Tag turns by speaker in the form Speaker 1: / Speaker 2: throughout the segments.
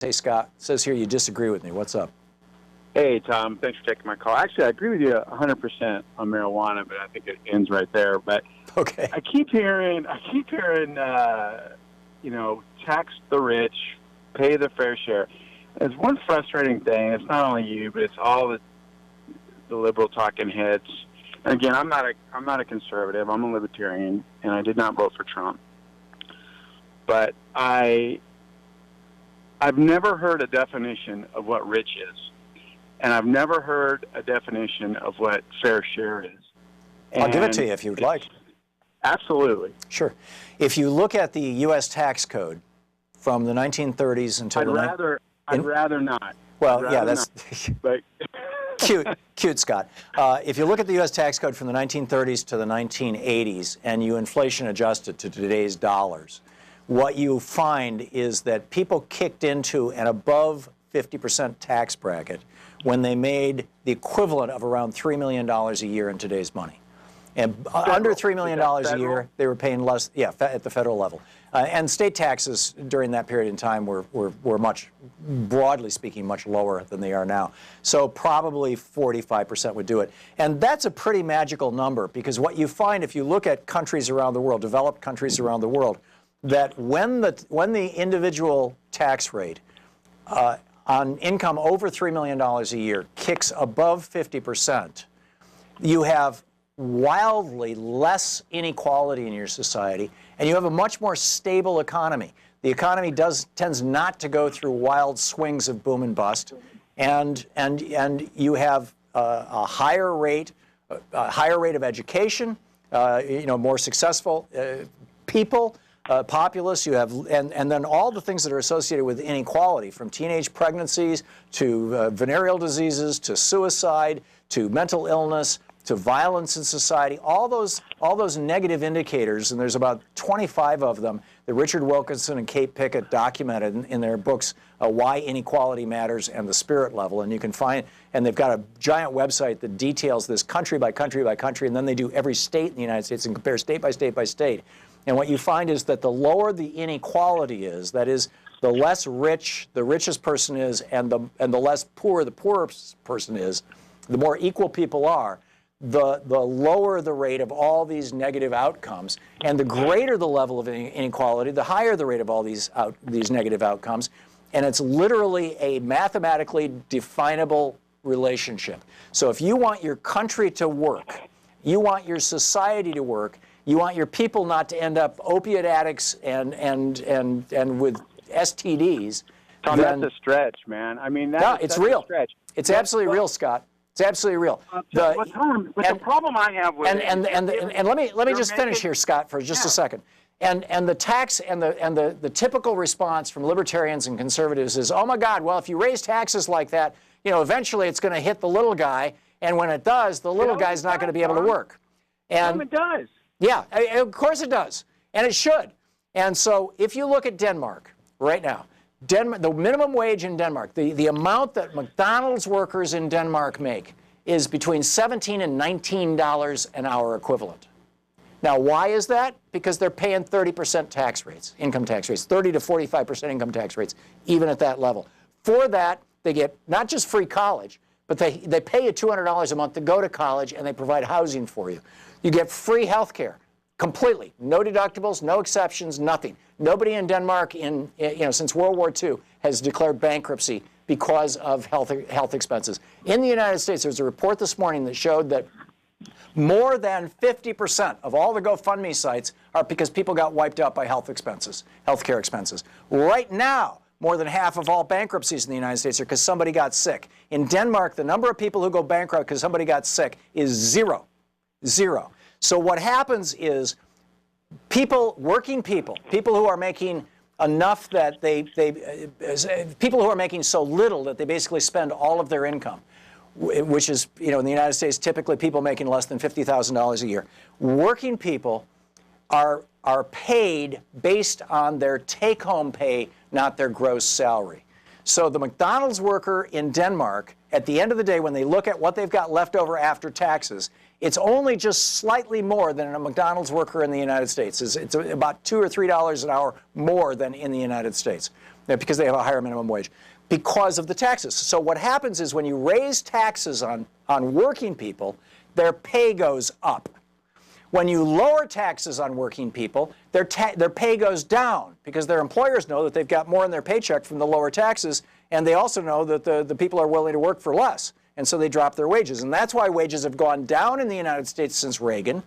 Speaker 1: Hey, Scott, it says here you disagree with me. What's up?
Speaker 2: Hey, Tom. Thanks for taking my call. Actually, I agree with you 100% on marijuana, but I think it ends right there. But
Speaker 1: okay,
Speaker 2: I keep hearing, tax the rich, pay the fair share. There's one frustrating thing. It's not only you, but it's all the liberal talking heads. And again, I'm not a conservative. I'm a libertarian, and I did not vote for Trump. But I've never heard a definition of what rich is. And I've never heard a definition of what fair share is. And
Speaker 1: I'll give it to you if you would like.
Speaker 2: Absolutely.
Speaker 1: Sure. If you look at the U.S. tax code from the 1930s until
Speaker 2: I'd rather not.
Speaker 1: Well, yeah, that's
Speaker 2: but
Speaker 1: cute, Scott. If you look at the U.S. tax code from the 1930s to the 1980s and you inflation adjust it to today's dollars, what you find is that people kicked into an above 50% tax bracket when they made the equivalent of around $3 million a year in today's money. And under $3 million a year, they were paying less, yeah, at the federal level. And state taxes during that period in time were much, broadly speaking, much lower than they are now. So probably 45% would do it. And that's a pretty magical number, because what you find if you look at countries around the world, developed countries around the world, that when the individual tax rate on income over $3 million a year kicks above 50%, you have wildly less inequality in your society, and you have a much more stable economy. The economy tends not to go through wild swings of boom and bust, and you have a higher rate of education, more successful people. Populace, you have, and then all the things that are associated with inequality, from teenage pregnancies to venereal diseases to suicide to mental illness to violence in society, all those negative indicators, and there's about 25 of them that Richard Wilkinson and Kate Pickett documented in their books, Why Inequality Matters and the Spirit Level. And you can find, and they've got a giant website that details this country by country by country, and then they do every state in the United States and compare state by state by state. And what you find is that the lower the inequality is, that is, the less rich the richest person is, and the less poor the poorest person is, the more equal people are, the lower the rate of all these negative outcomes. And the greater the level of inequality, the higher the rate of all these negative outcomes. And it's literally a mathematically definable relationship. So if you want your country to work, you want your society to work, you want your people not to end up opiate addicts and with STDs.
Speaker 2: Tom, that's a stretch, man. I mean,
Speaker 1: it's real. It's absolutely real, Scott. It's absolutely real.
Speaker 2: The problem I have with
Speaker 1: and let me just finish here, Scott, for just a second. And the tax and the typical response from libertarians and conservatives is, oh my God, well, if you raise taxes like that, eventually it's going to hit the little guy, and when it does, the little guy's not going to be able to work. And
Speaker 2: it does.
Speaker 1: Yeah, of course it does, and it should. And so if you look at Denmark right now, the minimum wage in Denmark, the amount that McDonald's workers in Denmark make is between $17 and $19 an hour equivalent. Now, why is that? Because they're paying 30% tax rates, income tax rates, 30 to 45% income tax rates, even at that level. For that, they get not just free college, but they pay you $200 a month to go to college, and they provide housing for you. You get free health care, completely. No deductibles, no exceptions, nothing. Nobody in Denmark since World War II has declared bankruptcy because of health expenses. In the United States, there was a report this morning that showed that more than 50% of all the GoFundMe sites are because people got wiped out by health care expenses. Right now, more than half of all bankruptcies in the United States are because somebody got sick. In Denmark, the number of people who go bankrupt because somebody got sick is zero. Zero. So what happens is working people who are making enough that people who are making so little that they basically spend all of their income, which is, in the United States, typically people making less than $50,000 a year. Working people are paid based on their take-home pay, not their gross salary. So the McDonald's worker in Denmark, at the end of the day, when they look at what they've got left over after taxes, it's only just slightly more than a McDonald's worker in the United States. It's about $2 or $3 an hour more than in the United States. because they have a higher minimum wage, because of the taxes. So what happens is when you raise taxes on working people, their pay goes up. When you lower taxes on working people, their pay goes down because their employers know that they've got more in their paycheck from the lower taxes, and they also know that the people are willing to work for less, and so they drop their wages. And that's why wages have gone down in the United States since Reagan,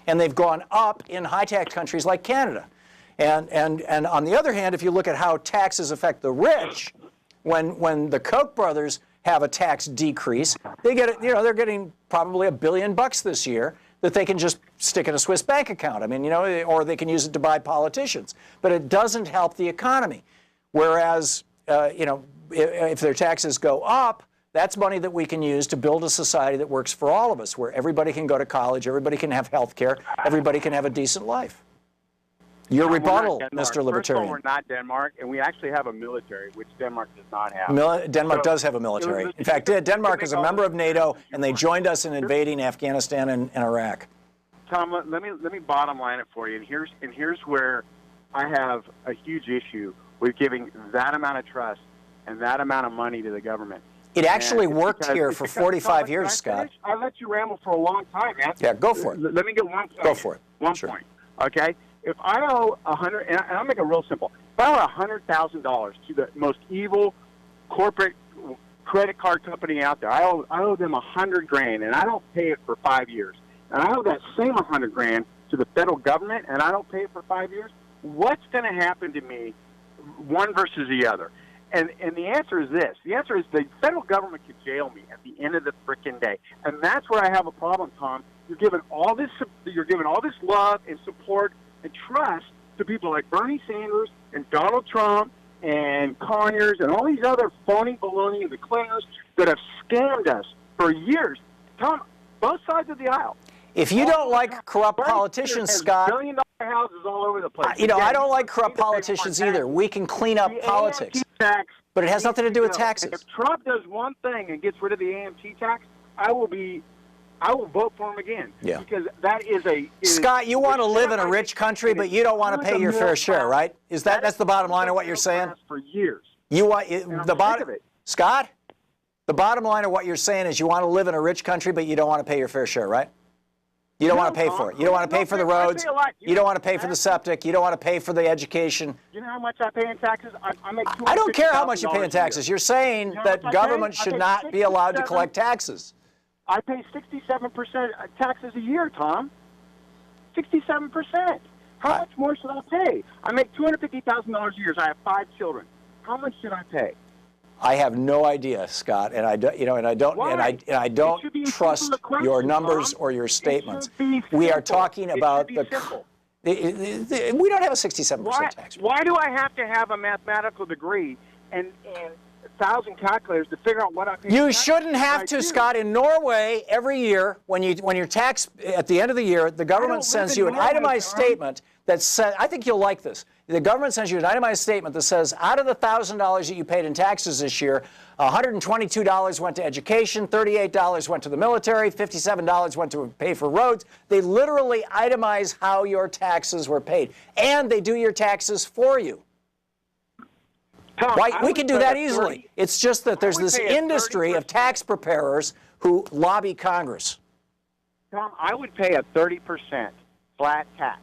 Speaker 1: and they've gone up in high-tax countries like Canada. And on the other hand, if you look at how taxes affect the rich, when the Koch brothers have a tax decrease, they get, they're getting probably $1 billion this year that they can just stick in a Swiss bank account. I mean, or they can use it to buy politicians. But it doesn't help the economy. Whereas, if their taxes go up, that's money that we can use to build a society that works for all of us, where everybody can go to college, everybody can have health care, everybody can have a decent life. Your rebuttal, Mr. Libertarian.
Speaker 3: First of all, we're not Denmark, and we actually have a military, which Denmark does not have.
Speaker 1: Denmark does have a military. In fact, Denmark is a member of NATO, and they joined us in invading Afghanistan and Iraq.
Speaker 3: Tom, let me bottom line it for you, and here's where I have a huge issue with giving that amount of trust and that amount of money to the government.
Speaker 1: It actually worked here for 45 years, Scott.
Speaker 3: I let you ramble for a long time, man.
Speaker 1: Yeah, go for it.
Speaker 3: Let me get one point.
Speaker 1: Go for it.
Speaker 3: One point, okay? If I owe and I'll make it real simple. If I owe $100,000 to the most evil corporate credit card company out there, I owe them $100,000, and I don't pay it for 5 years. And I owe that same $100,000 to the federal government, and I don't pay it for 5 years. What's going to happen to me, one versus the other? And the answer is this. The answer is the federal government could jail me at the end of the frickin' day. And that's where I have a problem, Tom. You're giving all this love and support and trust to people like Bernie Sanders and Donald Trump and Conyers and all these other phony baloney and the Clintons that have scammed us for years. Tom, both sides of the aisle.
Speaker 1: If you don't like corrupt politicians, Scott,
Speaker 3: $1 billion houses all over the place.
Speaker 1: I don't like corrupt politicians either. We can clean up politics, but it has nothing to do with taxes.
Speaker 3: If Trump does one thing and gets rid of the AMT tax, I will vote for him again.
Speaker 1: Yeah.
Speaker 3: Because that is
Speaker 1: Scott, you want to live in a rich country, but you don't want to pay your fair share, right? That's the bottom line of what you're saying?
Speaker 3: For years.
Speaker 1: You want Scott, the bottom line of what you're saying is you want to live in a rich country, but you don't want to pay your fair share, right? You don't want to pay for it. You don't want to pay for the roads. You don't want to pay for the septic. You don't want to pay for the education.
Speaker 3: You know how much I pay in taxes? I make $250,000
Speaker 1: I don't care how much you pay in taxes. You're saying that government should not be allowed to collect taxes.
Speaker 3: I pay 67% taxes a year, Tom. 67%. How much more should I pay? I make $250,000 a year. I have 5 children. How much should I pay?
Speaker 1: I have no idea, Scott, and I don't trust your numbers or your statements. We are talking about we don't have a 67% tax rate.
Speaker 3: Why do I have to have a mathematical degree and 1,000 calculators to figure out what I pay?
Speaker 1: You shouldn't have to, Scott. In Norway, every year, when you're taxed at the end of the year, the government sends you an itemized statement that says, I think you'll like this. The government sends you an itemized statement that says, out of the $1,000 that you paid in taxes this year, $122 went to education, $38 went to the military, $57 went to pay for roads. They literally itemize how your taxes were paid, and they do your taxes for you.
Speaker 3: Tom,
Speaker 1: we can do that easily. It's just that there's this industry of tax preparers who lobby Congress.
Speaker 3: Tom, I would pay a 30% flat tax.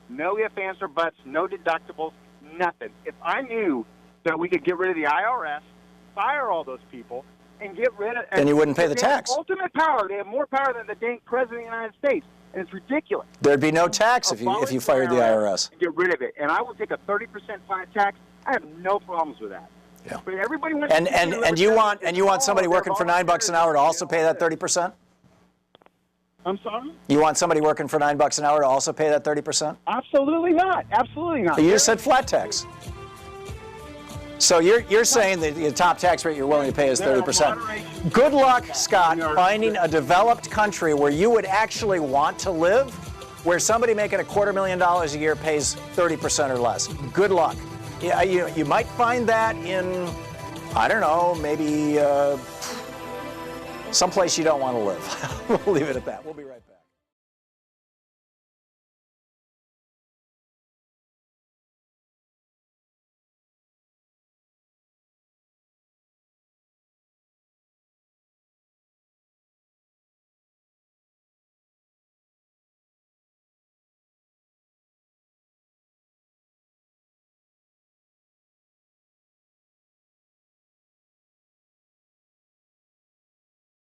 Speaker 3: No ifs, ands, or buts, no deductibles, nothing. If I knew that we could get rid of the IRS, fire all those people, and get rid of...
Speaker 1: Then you wouldn't pay the tax.
Speaker 3: Ultimate power. They have more power than the dang president of the United States, and it's ridiculous.
Speaker 1: There'd be no tax if you fired the IRS.
Speaker 3: Get rid of it. And I would take a 30% flat tax. I have no problems with that.
Speaker 1: Yeah.
Speaker 3: But everybody wants
Speaker 1: and you want somebody working for $9 an hour to also pay that 30%?
Speaker 3: I'm sorry?
Speaker 1: You want somebody working for $9 an hour to also pay that 30%?
Speaker 3: Absolutely not. Absolutely not.
Speaker 1: So you just said flat tax. So you're saying that the top tax rate you're willing to pay is 30%. Good luck, Scott, finding a developed country where you would actually want to live, where somebody making $250,000 a year pays 30% or less. Good luck. Yeah, you might find that in, I don't know, maybe someplace you don't want to live. We'll leave it at that. We'll be right back.